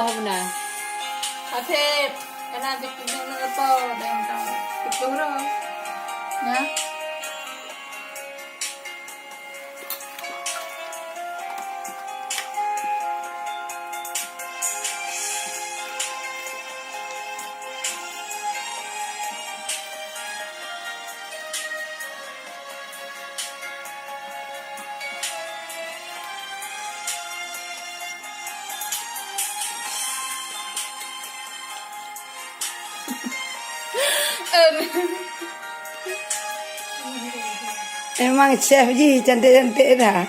na. Asip, kana dikit na ito. Dahil tao. Picture. Na? Emang chef ji cantik-cantik dah.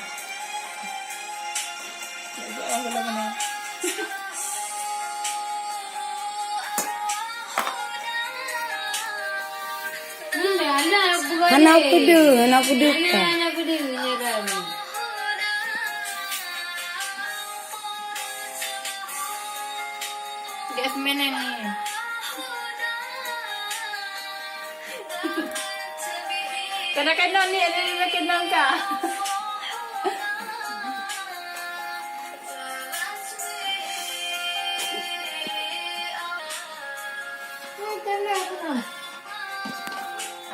Anak kudu ka. Anak kudu nyeram. Gas mana ni? Kena ni ada kena ka.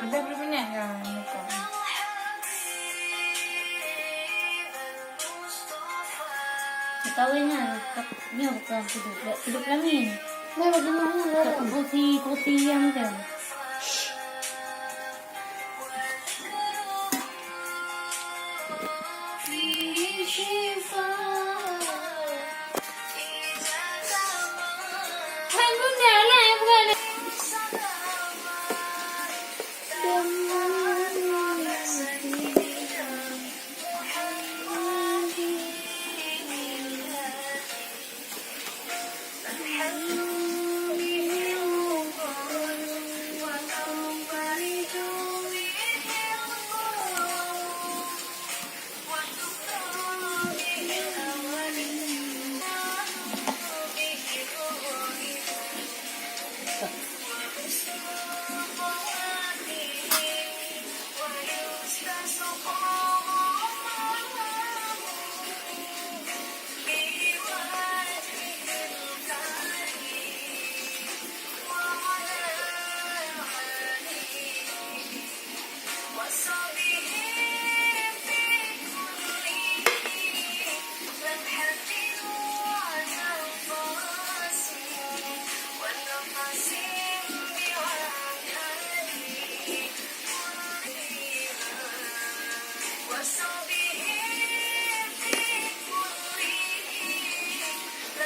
Ada berapa ni? Ya, muka. Kawin na. Niya bukan hidup kami. Nah, bagaimana? Kursi yang kan. Hai bunda lah yang bukan.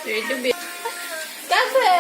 Itu biasa.